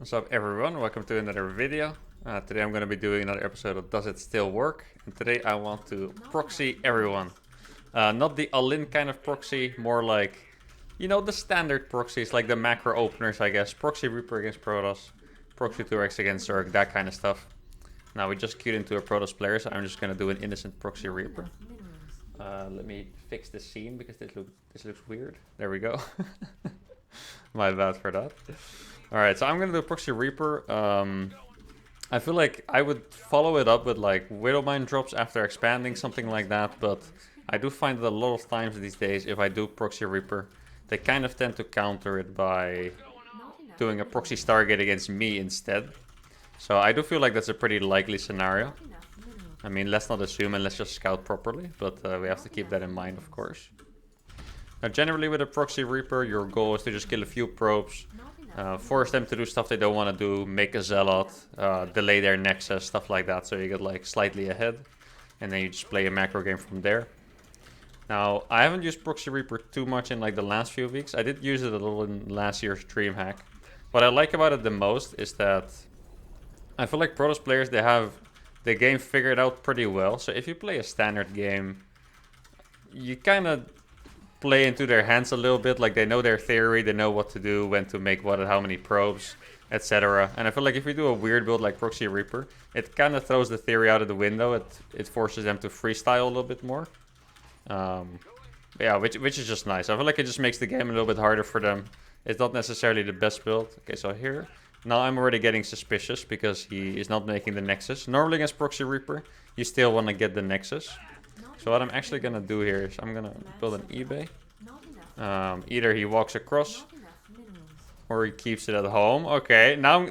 What's up everyone, welcome to another video. Today I'm going to be doing another episode of Does It Still Work? And today I want to proxy everyone. Not the all-in kind of proxy, more like, you know, the standard proxies, like the macro openers I guess. Proxy Reaper against Protoss, Proxy 2x against Zerg, that kind of stuff. Now we just queued into a Protoss player, so I'm just going to do an innocent Proxy Reaper. Let me fix the scene because this looks weird. There we go. My bad for that. Alright, so I'm gonna do Proxy Reaper. I feel like I would follow it up with like Widowmine drops after expanding, something like that, but I do find that a lot of times these days, if I do Proxy Reaper, they kind of tend to counter it by doing a Proxy Stargate against me instead. So I do feel like that's a pretty likely scenario. I mean, let's not assume and let's just scout properly, but we have to keep that in mind, of course. Now, generally with a Proxy Reaper, your goal is to just kill a few probes, force them to do stuff they don't want to do, make a zealot, delay their nexus, stuff like that, so you get like slightly ahead, and then you just play a macro game from there. Now, I haven't used Proxy Reaper too much in like the last few weeks. I did use it a little in last year's DreamHack. What I like about it the most is that I feel like Protoss players, they have the game figured out pretty well. So if you play a standard game, you kind of play into their hands a little bit, like they know their theory, they know what to do, when to make what and how many probes, etc. And I feel like if you do a weird build like Proxy Reaper, it kind of throws the theory out of the window. It forces them to freestyle a little bit more. Yeah, which is just nice. I feel like it just makes the game a little bit harder for them. It's not necessarily the best build. Okay, so here, now I'm already getting suspicious because he is not making the Nexus. Normally against Proxy Reaper, you still want to get the Nexus. So what I'm actually going to do here is I'm going to build an eBay. Either he walks across or he keeps it at home. Okay, now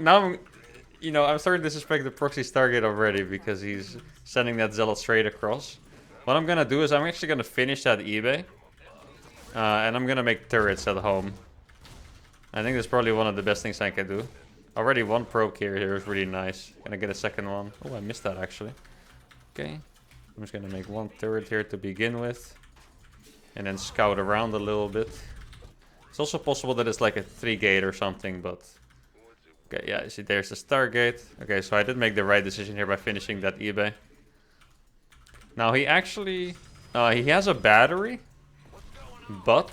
you know, I'm starting to suspect the Proxy Stargate already because he's sending that Zealot straight across. What I'm going to do is I'm actually going to finish that eBay. And I'm going to make turrets at home. I think that's probably one of the best things I can do. Already one probe here is really nice. Gonna get a second one. Oh, I missed that actually. Okay. I'm just gonna make one turret here to begin with. And then scout around a little bit. It's also possible that it's like a 3-gate or something, but... Okay, yeah, you see there's the Stargate. Okay, so I did make the right decision here by finishing that eBay. Now he actually... he has a battery. But...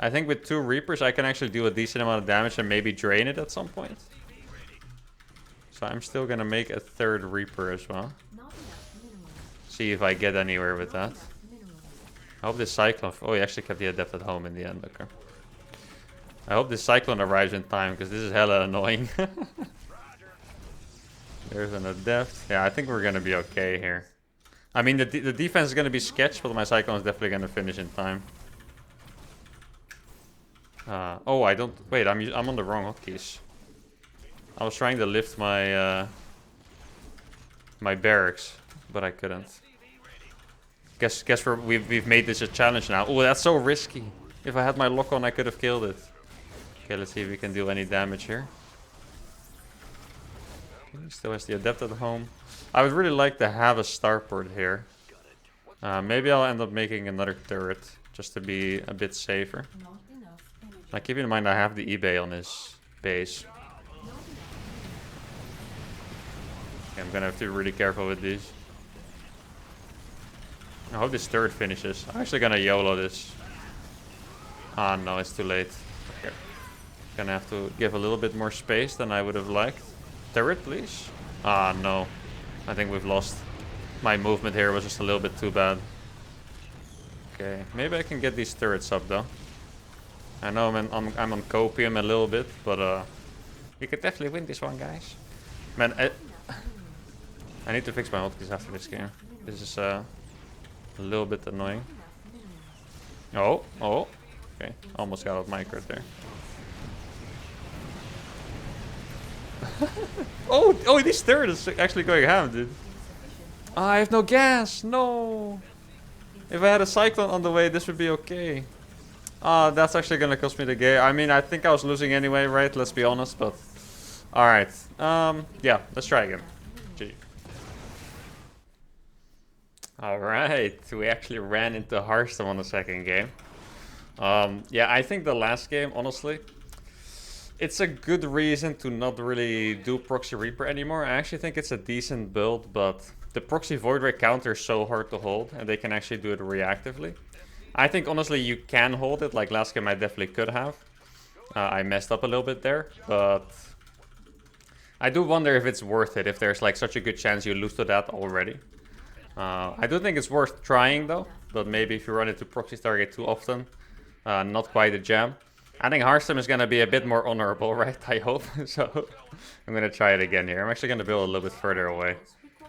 I think with 2 Reapers I can actually do a decent amount of damage and maybe drain it at some point. So I'm still gonna make a 3rd Reaper as well. See if I get anywhere with that. I hope this Cyclone... Oh, he actually kept the Adept at home in the end. Okay. I hope this Cyclone arrives in time, because this is hella annoying. There's an Adept. Yeah, I think we're gonna be okay here. I mean, the defense is gonna be sketched, but my Cyclone is definitely gonna finish in time. Oh, I don't... Wait, I'm on the wrong hotkeys. I was trying to lift my... my barracks, but I couldn't. Guess we've made this a challenge now. Oh, that's so risky. If I had my lock on, I could have killed it. Okay, let's see if we can do any damage here. Okay, still has the Adept at home. I would really like to have a starport here. Maybe I'll end up making another turret, just to be a bit safer. Like, keep in mind I have the eBay on his base. Okay, I'm gonna have to be really careful with these. I hope this turret finishes. I'm actually gonna YOLO this. Ah, no, it's too late. Okay. Gonna have to give a little bit more space than I would have liked. Turret, please. Ah, no. I think we've lost. My movement here was just a little bit too bad. Okay, maybe I can get these turrets up, though. I know I'm on copium a little bit, but we could definitely win this one, guys. Man, I need to fix my hotkeys after this game. This is a little bit annoying. Oh, okay, almost got out micro there. oh, this turret is actually going ham, dude. Oh, I have no gas. No. If I had a Cyclone on the way, this would be okay. That's actually gonna cost me the game. I mean, I think I was losing anyway, right? Let's be honest, but... Alright. Yeah, let's try again. GG. Alright, we actually ran into Harstem on the second game. Yeah, I think the last game, honestly... It's a good reason to not really do Proxy Reaper anymore. I actually think it's a decent build, but the Proxy Void Ray counter is so hard to hold, and they can actually do it reactively. I think honestly you can hold it, like last game I definitely could have. I messed up a little bit there, but I do wonder if it's worth it, if there's like such a good chance you lose to that already. I do think it's worth trying though, but maybe if you run into Proxy Stargate too often, not quite a jam. I think Harstem is going to be a bit more honorable, right? I hope. So I'm going to try it again here. I'm actually going to build a little bit further away,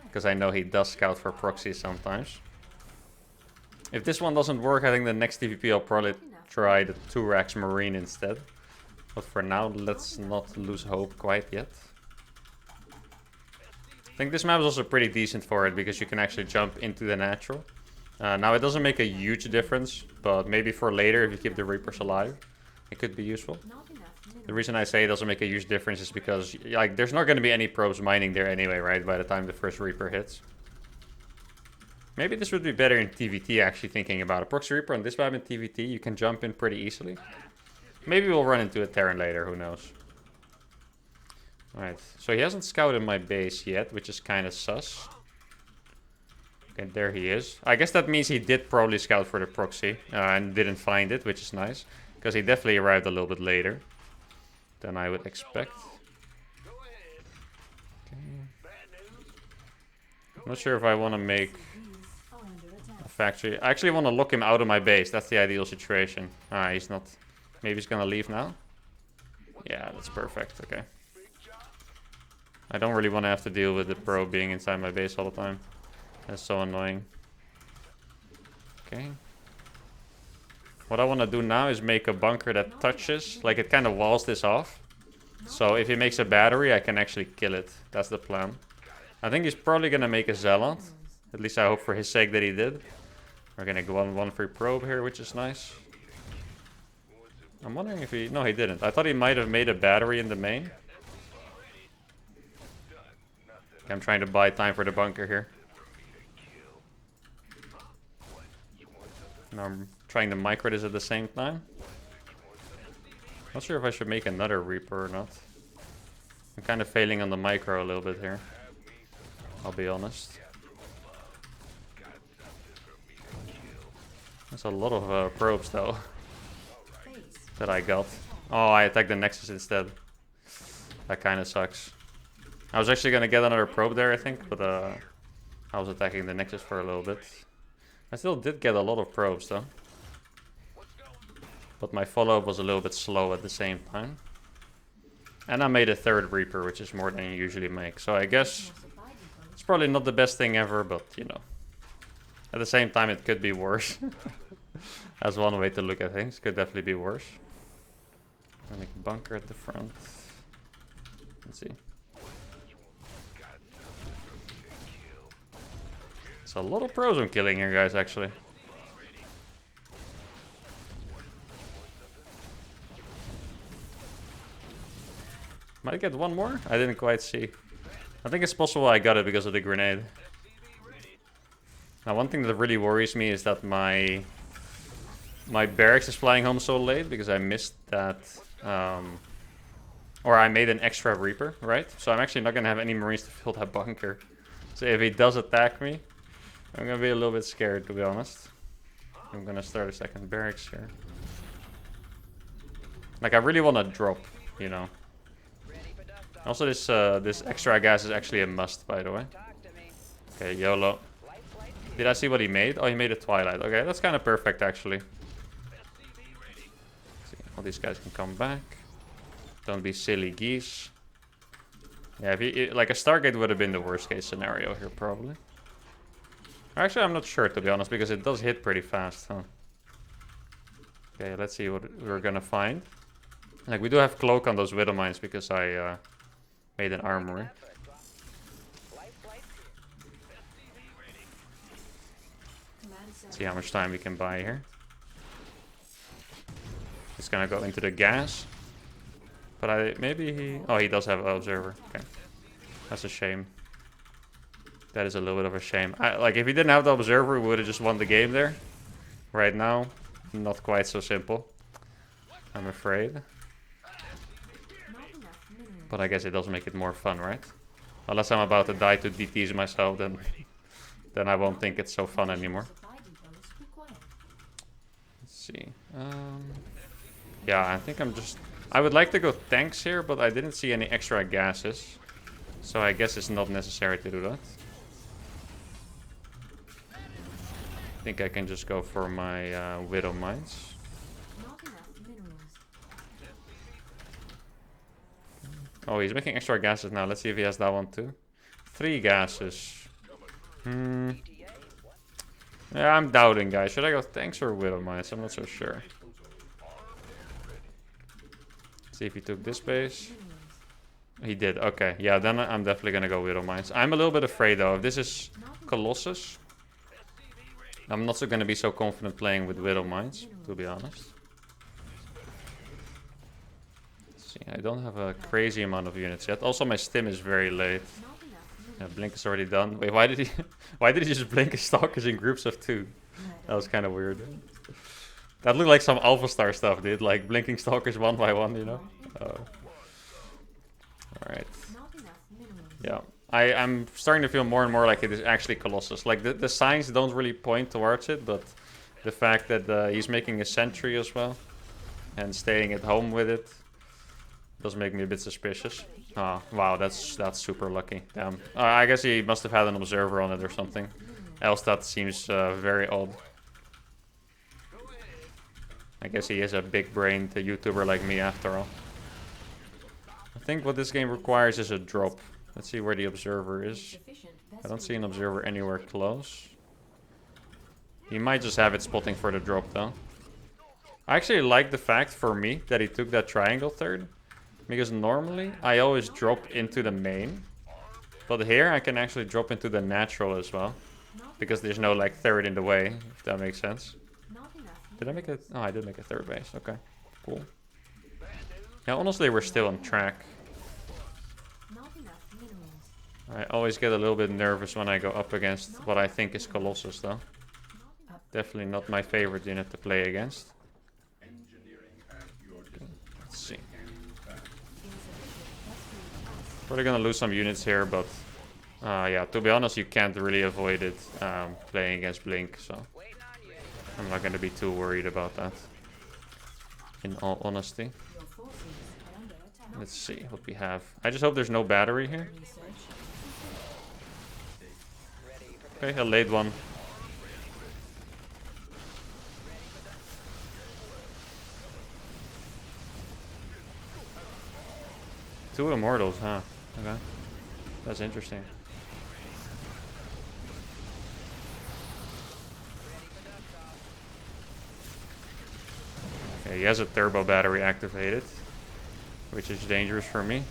because I know he does scout for proxy sometimes. If this one doesn't work, I think the next TVP I'll probably try the 2-Rax Marine instead. But for now, let's not lose hope quite yet. I think this map is also pretty decent for it, because you can actually jump into the natural. Now, it doesn't make a huge difference, but maybe for later, if you keep the Reapers alive, it could be useful. The reason I say it doesn't make a huge difference is because like there's not going to be any probes mining there anyway, right? By the time the first Reaper hits. Maybe this would be better in TVT, actually thinking about it. Proxy Reaper on this map in TVT, you can jump in pretty easily. Maybe we'll run into a Terran later, who knows. Alright, so he hasn't scouted my base yet, which is kind of sus. Okay, there he is. I guess that means he did probably scout for the proxy and didn't find it, which is nice. Because he definitely arrived a little bit later than I would expect. Okay. I'm not sure if I want to make a factory. I actually want to lock him out of my base. That's the ideal situation. He's not. Maybe he's going to leave now. Yeah, that's perfect. Okay. I don't really want to have to deal with the pro being inside my base all the time. That's so annoying. Okay. What I want to do now is make a bunker that touches, like it kind of walls this off. So if he makes a battery, I can actually kill it. That's the plan. I think he's probably going to make a Zealot. At least I hope for his sake that he did. We're going to go on 1 free probe here, which is nice. I'm wondering if he... No, he didn't. I thought he might have made a battery in the main. I'm trying to buy time for the bunker here. Now I'm trying to micro this at the same time. Not sure if I should make another Reaper or not. I'm kind of failing on the micro a little bit here. I'll be honest. There's a lot of probes though. That I got. Oh, I attacked the Nexus instead. That kind of sucks. I was actually going to get another probe there, I think. But I was attacking the Nexus for a little bit. I still did get a lot of probes though. But my follow-up was a little bit slow at the same time. And I made a 3rd Reaper, which is more than you usually make. So I guess it's probably not the best thing ever, but you know. At the same time, it could be worse. That's one way to look at things. Could definitely be worse. I'll make a bunker at the front. Let's see. It's a lot of pros I'm killing here, guys, actually. Might I get one more? I didn't quite see. I think it's possible I got it because of the grenade. Now, one thing that really worries me is that my barracks is flying home so late because I missed that... or I made an extra Reaper, right? So I'm actually not going to have any Marines to fill that bunker. So if he does attack me, I'm going to be a little bit scared, to be honest. I'm going to start a second barracks here. Like, I really want to drop, you know. Also, this extra gas is actually a must, by the way. Okay, YOLO. Did I see what he made? Oh, he made a Twilight. Okay, that's kind of perfect, actually. See, all these guys can come back. Don't be silly geese. Yeah, if he, like a Stargate would have been the worst case scenario here, probably. Actually, I'm not sure, to be honest, because it does hit pretty fast, huh? Okay, let's see what we're gonna find. Like, we do have cloak on those Widow Mines because I made an armory. See how much time we can buy here. It's gonna go into the gas. But maybe he... Oh, he does have an observer. Okay. That's a shame. That is a little bit of a shame. Like, if he didn't have the observer, we would have just won the game there. Right now, not quite so simple. I'm afraid. But I guess it does make it more fun, right? Unless I'm about to die to DTs myself, then I won't think it's so fun anymore. Let's see. Yeah, I think I would like to go tanks here, but I didn't see any extra gases. So I guess it's not necessary to do that. I think I can just go for my Widow Mines. Oh, he's making extra gases now. Let's see if he has that one too. 3 gases. Yeah, I'm doubting, guys. Should I go tanks or Widow Mines? I'm not so sure. See if he took this base. He did. Okay. Yeah, then I'm definitely going to go Widow Mines. I'm a little bit afraid, though. If this is Colossus, I'm not so going to be so confident playing with Widow Mines, to be honest. Let's see, I don't have a crazy amount of units yet. Also, my stim is very late. Yeah, blink is already done. Wait, why did he just blink his stalkers in groups of 2? That was kind of weird. That looked like some Alpha Star stuff, dude. Like blinking stalkers one by one, you know? Alright. Yeah. I'm starting to feel more and more like it is actually Colossus. Like the signs don't really point towards it, but the fact that he's making a sentry as well and staying at home with it does make me a bit suspicious. Oh, wow, that's super lucky. Damn. I guess he must have had an observer on it or something. Else that seems very odd. I guess he is a big-brained YouTuber like me after all. I think what this game requires is a drop. Let's see where the observer is. I don't see an observer anywhere close. He might just have it spotting for the drop though. I actually like the fact for me that he took that triangle third. Because normally I always drop into the main. But here I can actually drop into the natural as well. Because there's no like third in the way, if that makes sense. Did I make it? Oh, I did make a third base. Okay, cool. Yeah, honestly, we're still on track. I always get a little bit nervous when I go up against what I think is Colossus, though. Definitely not my favorite unit to play against. Okay, let's see. Probably gonna lose some units here, but yeah, to be honest, you can't really avoid it playing against Blink, so I'm not gonna be too worried about that. In all honesty. Let's see what we have. I just hope there's no battery here. Okay, a late one. Two immortals, huh? Okay. That's interesting. Okay, he has a turbo battery activated, which is dangerous for me.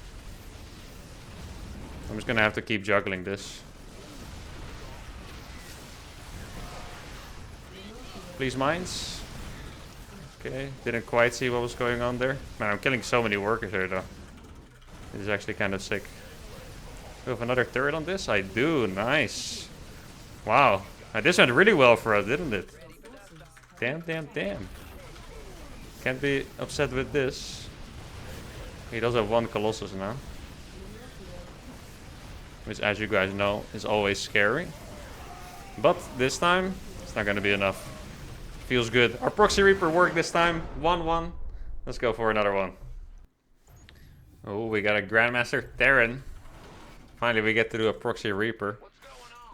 I'm just gonna have to keep juggling this. Please, mines. Okay, didn't quite see what was going on there. Man, I'm killing so many workers here, though. This is actually kind of sick. Do we have another turret on this? I do. Nice. Wow. This went really well for us, didn't it? Damn, damn, damn. Can't be upset with this. He does have one Colossus now. Which, as you guys know, is always scary. But this time, it's not going to be enough. Feels good. Our Proxy Reaper worked this time. 1-1. Let's go for another one. Oh, we got a Grandmaster Terran. Finally, we get to do a Proxy Reaper.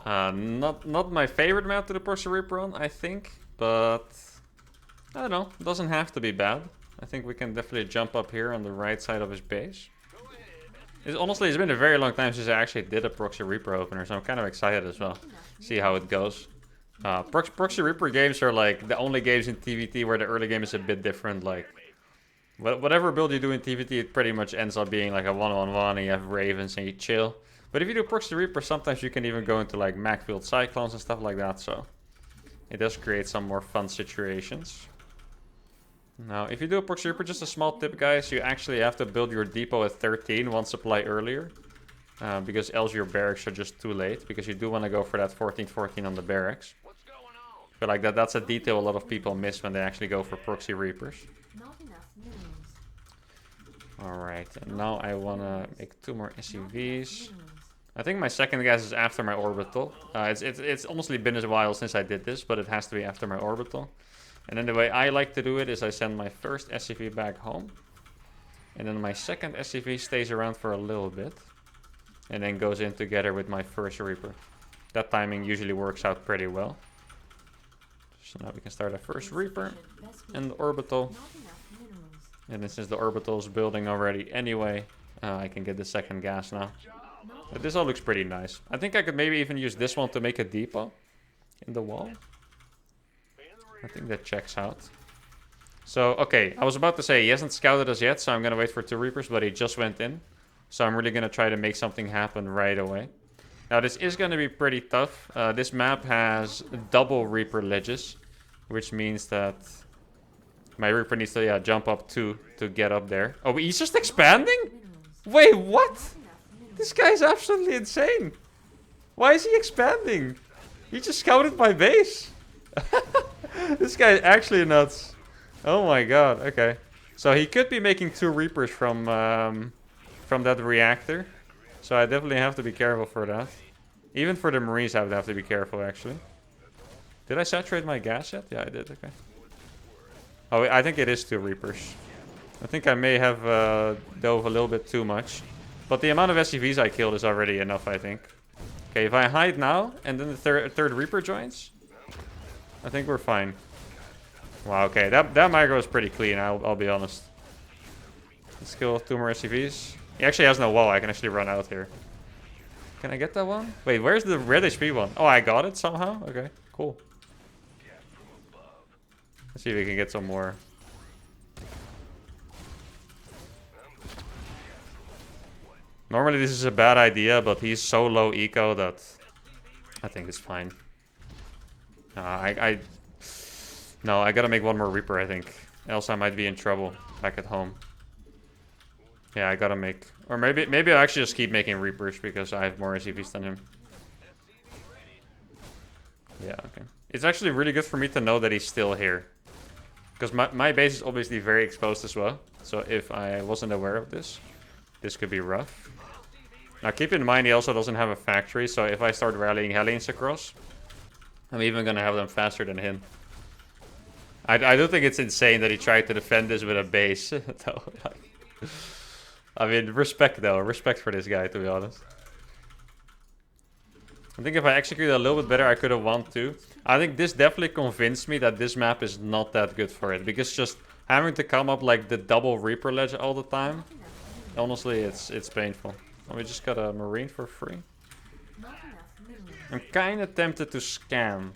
Not my favorite map to the Proxy Reaper on, I think. But, I don't know. It doesn't have to be bad. I think we can definitely jump up here on the right side of his base. Honestly, it's been a very long time since I actually did a Proxy Reaper opener, so I'm kind of excited as well. See how it goes. Proxy Reaper games are like the only games in TVT where the early game is a bit different. Like, whatever build you do in TVT, it pretty much ends up being like a 1-on-1 and you have Ravens and you chill. But if you do Proxy Reaper, sometimes you can even go into like Macfield Cyclones and stuff like that, so it does create some more fun situations. Now, if you do a Proxy Reaper, just a small tip, guys, you actually have to build your depot at 13, one supply earlier. Because else your barracks are just too late, because you do want to go for that 14-14 on the barracks. But like that's a detail a lot of people miss when they actually go for Proxy Reapers. Alright, and now I want to make 2 more SCVs. I think my second gas is after my orbital. It's honestly been a while since I did this, but it has to be after my orbital. And then the way I like to do it is I send my first SCV back home. And then my second SCV stays around for a little bit. And then goes in together with my first Reaper. That timing usually works out pretty well. So now we can start our first Reaper and the orbital. And then since the orbital is building already anyway, I can get the second gas now. But this all looks pretty nice. I think I could maybe even use this one to make a depot in the wall. I think that checks out. So, okay, I was about to say he hasn't scouted us yet, so I'm going to wait for 2 Reapers, but he just went in. So I'm really going to try to make something happen right away. Now, this is going to be pretty tough. This map has double Reaper ledges, which means that my Reaper needs to jump up 2 to get up there. Oh, he's just expanding? Wait, what? This guy's absolutely insane. Why is he expanding? He just scouted my base. This guy is actually nuts. Oh my god, okay. So he could be making 2 Reapers from that reactor. So I definitely have to be careful for that. Even for the Marines I would have to be careful actually. Did I saturate my gas yet? Yeah, I did, okay. Oh, I think it is 2 Reapers. I think I may have dove a little bit too much. But the amount of SCVs I killed is already enough, I think. Okay, if I hide now, and then the third Reaper joins, I think we're fine. Wow, okay, that micro is pretty clean, I'll be honest. Let's kill 2 more SCVs. He actually has no wall, I can actually run out here. Can I get that one? Wait, where's the red HP one? Oh, I got it somehow? Okay, cool. Let's see if we can get some more. Normally this is a bad idea, but he's so low eco that I think it's fine. No, I gotta make 1 more Reaper, I think. Else I might be in trouble back at home. Yeah, I gotta make... Or maybe I'll actually just keep making Reapers because I have more SCVs than him. Yeah, okay. It's actually really good for me to know that he's still here. Because my base is obviously very exposed as well. So if I wasn't aware of this, this could be rough. Now keep in mind he also doesn't have a factory. So if I start rallying Hellions across, I'm even going to have them faster than him. I do think it's insane that he tried to defend this with a base. I mean, respect though. Respect for this guy, to be honest. I think if I executed a little bit better, I could have won too. I think this definitely convinced me that this map is not that good for it. Because just having to come up like the double Reaper ledge all the time, honestly, it's painful. Oh, we just got a Marine for free. I'm kind of tempted to scan.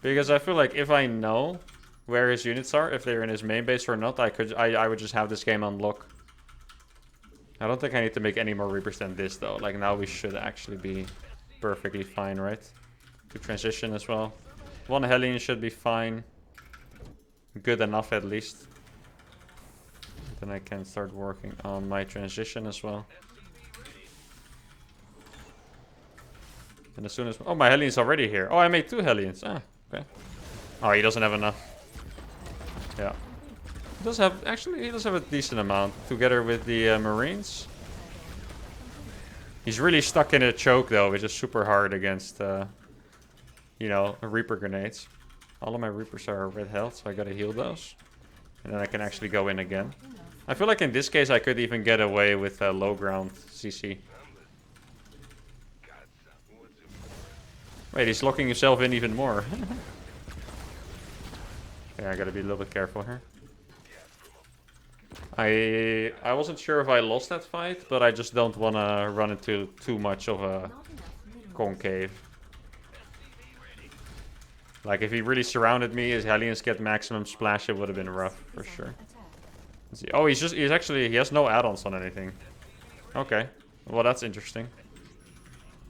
Because I feel like if I know where his units are, if they're in his main base or not, I would just have this game on lock. I don't think I need to make any more Reapers than this though. Like now we should actually be perfectly fine, right? To transition as well. 1 Hellion should be fine. Good enough at least. Then I can start working on my transition as well. And as soon as... Oh, my Hellion's already here. Oh, I made 2 Hellions. Ah, okay. Oh, he doesn't have enough. Yeah. He does have... Actually, he does have a decent amount. Together with the Marines. He's really stuck in a choke, though, which is super hard against, you know, Reaper grenades. All of my Reapers are red health, so I gotta heal those. And then I can actually go in again. I feel like in this case I could even get away with low ground CC. Wait, he's locking himself in even more. Okay, I gotta be a little bit careful here. I wasn't sure if I lost that fight, but I just don't want to run into too much of a concave. Like, if he really surrounded me, his Hellions get maximum splash, it would have been rough, for sure. Let's see. Oh, he has no add-ons on anything. Okay. Well, that's interesting.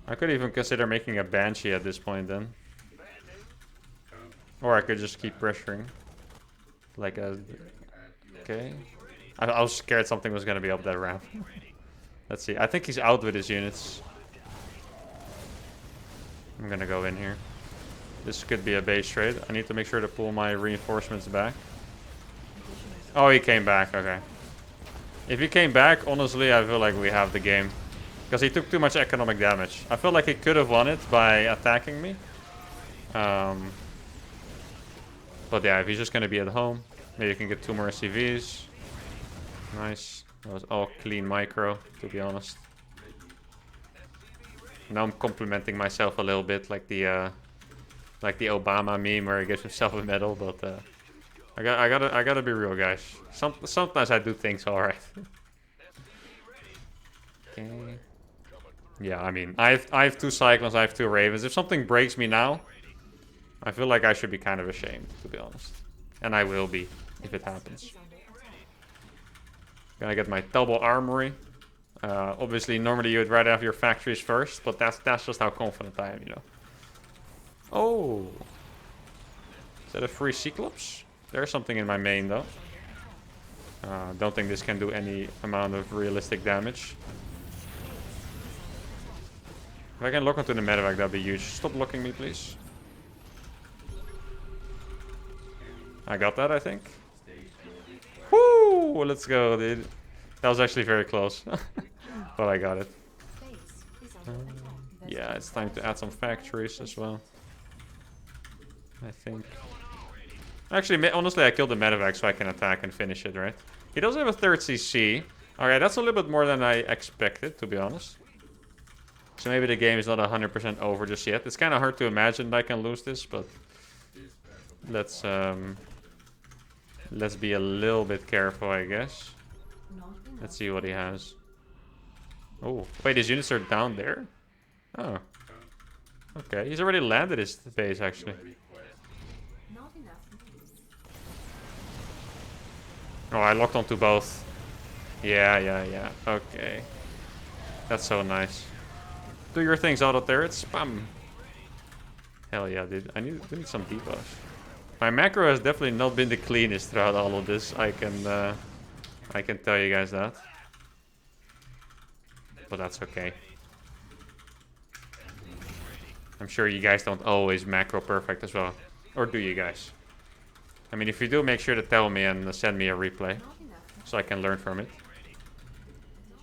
I could even consider making a Banshee at this point, then. Or I could just keep pressuring. Like a... Okay. I was scared something was going to be up that ramp. Let's see. I think he's out with his units. I'm going to go in here. This could be a base trade. I need to make sure to pull my reinforcements back. Oh, he came back. Okay. If he came back, honestly, I feel like we have the game. Because he took too much economic damage. I feel like he could have won it by attacking me. But yeah, if he's just going to be at home, maybe you can get 2 more SCVs. Nice. That was all clean micro, to be honest. Now I'm complimenting myself a little bit, like the Obama meme where he gives himself a medal. But I gotta be real, guys. Sometimes I do things alright. Okay. Yeah, I mean, I have 2 Cyclones, I have 2 Ravens. If something breaks me now, I feel like I should be kind of ashamed, to be honest. And I will be, if it happens. Gonna get my double armory. Obviously, normally you would rather have your factories first, but that's just how confident I am, you know. Oh! Is that a free Cyclops? There's something in my main, though. Don't think this can do any amount of realistic damage. If I can lock onto the medevac, that'd be huge. Stop blocking me, please. I got that, I think. Woo! Let's go, dude. That was actually very close. But I got it. Yeah, it's time to add some factories as well. I think. Actually, honestly, I killed the medevac so I can attack and finish it, right? He does have a 3rd CC. Alright, that's a little bit more than I expected, to be honest. So maybe the game is not 100% over just yet. It's kind of hard to imagine that I can lose this, but let's be a little bit careful, I guess. Let's see what he has. Oh, wait, his units are down there? Oh. Okay, he's already landed his base, actually. Oh, I locked onto both. Yeah. Okay. That's so nice. Do your things, auto turrets. Spam. Hell yeah, dude. I need some debuffs. My macro has definitely not been the cleanest throughout all of this. I can tell you guys that. But that's okay. I'm sure you guys don't always macro perfect as well. Or do you guys? I mean, if you do, make sure to tell me and send me a replay. So I can learn from it.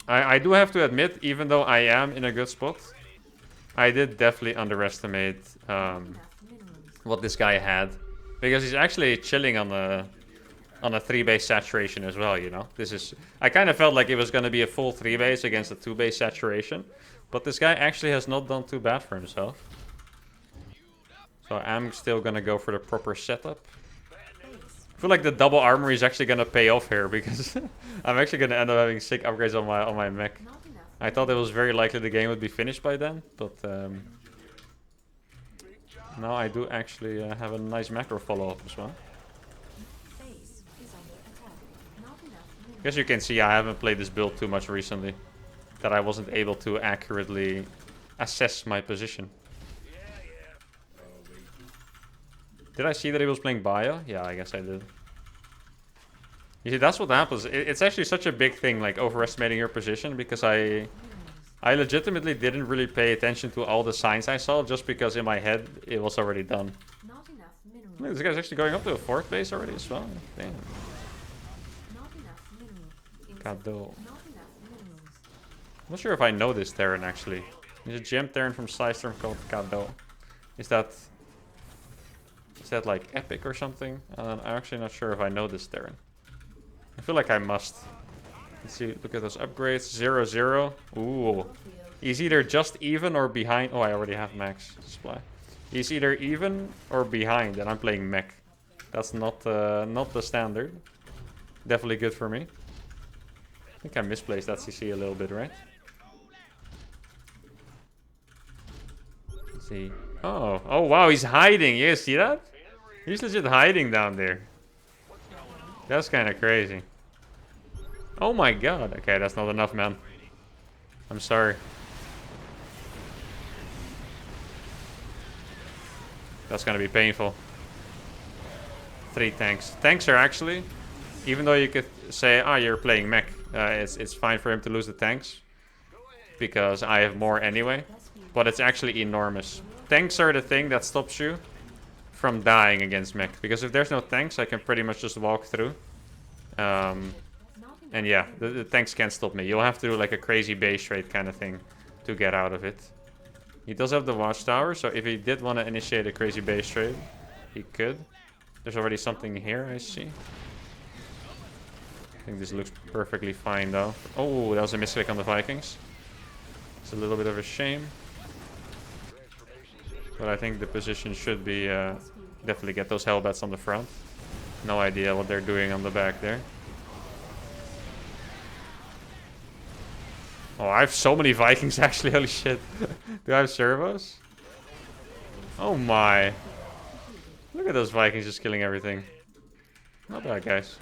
I do have to admit, even though I am in a good spot, I did definitely underestimate what this guy had. Because he's actually chilling on a 3-base saturation as well, you know. I kind of felt like it was going to be a full 3-base against a 2-base saturation. But this guy actually has not done too bad for himself. So I'm still going to go for the proper setup. I feel like the double armory is actually going to pay off here, because I'm actually going to end up having sick upgrades on my mech. I thought it was very likely the game would be finished by then, but now I do actually have a nice macro follow-up as well. I guess you can see I haven't played this build too much recently, that I wasn't able to accurately assess my position. Did I see that he was playing Bio? Yeah, I guess I did. You see, that's what happens. It's actually such a big thing, like overestimating your position, because I legitimately didn't really pay attention to all the signs I saw, just because in my head it was already done. Look, this guy's actually going up to a 4th base already as well. Damn. Cadeau. I'm not sure if I know this Terran actually. There's a GM Terran from System called Cadeau. Is that like epic or something? I'm actually not sure if I know this Terran. I feel like I must. Let's see, look at those upgrades. 0-0. Ooh. He's either just even or behind. Oh, I already have max supply. He's either even or behind, and I'm playing mech. That's not the standard. Definitely good for me. I think I misplaced that CC a little bit, right? Let's see. Oh wow, he's hiding. You guys see that? He's legit hiding down there. That's kind of crazy. Oh my god. Okay, that's not enough, man. I'm sorry. That's gonna be painful. 3 tanks. Tanks are actually, even though you could say, oh, you're playing mech, it's fine for him to lose the tanks, because I have more anyway. But it's actually enormous. Tanks are the thing that stops you from dying against mech, because if there's no tanks, I can pretty much just walk through. And yeah, the tanks can't stop me. You'll have to do like a crazy base trade kind of thing to get out of it. He does have the watchtower, so if he did want to initiate a crazy base trade, he could. There's already something here, I see. I think this looks perfectly fine, though. Oh, that was a misclick on the Vikings. It's a little bit of a shame. But I think the position should be... definitely get those Hellbats on the front. No idea what they're doing on the back there. Oh, I have so many Vikings, actually. Holy shit. Do I have servos? Oh my. Look at those Vikings just killing everything. Not bad, guys.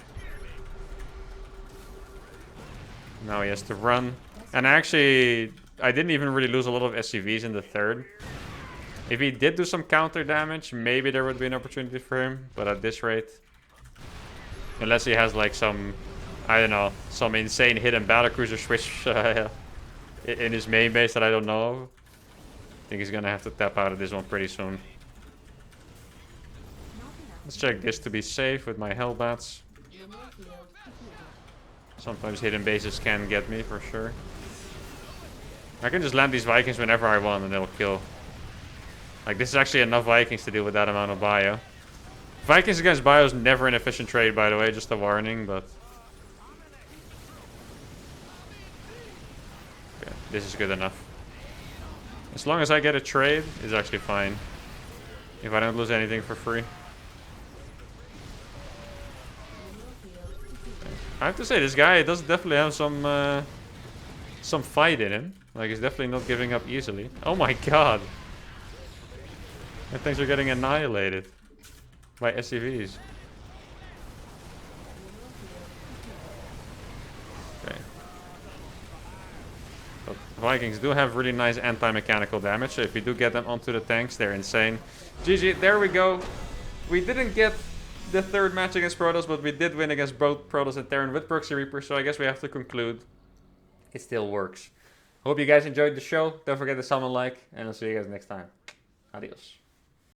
Now he has to run. And actually, I didn't even really lose a lot of SCVs in the third. If he did do some counter damage, maybe there would be an opportunity for him. But at this rate, unless he has like some, I don't know, some insane hidden battlecruiser switch in his main base that I don't know of, I think he's gonna have to tap out of this one pretty soon. Let's check this to be safe with my Hellbats. Sometimes hidden bases can get me for sure. I can just land these Vikings whenever I want and they'll kill. Like, this is actually enough Vikings to deal with that amount of bio. Vikings against bio is never an efficient trade, by the way, just a warning, but... Okay, this is good enough. As long as I get a trade, it's actually fine. If I don't lose anything for free. I have to say, this guy does definitely have some fight in him. Like, he's definitely not giving up easily. Oh my god! My things are getting annihilated by SCVs. Okay. But Vikings do have really nice anti-mechanical damage, so if you do get them onto the tanks, they're insane. GG, there we go. We didn't get the third match against Protoss, but we did win against both Protoss and Terran with Proxy Reaper, so I guess we have to conclude it still works. Hope you guys enjoyed the show. Don't forget to summon like, and I'll see you guys next time. Adios.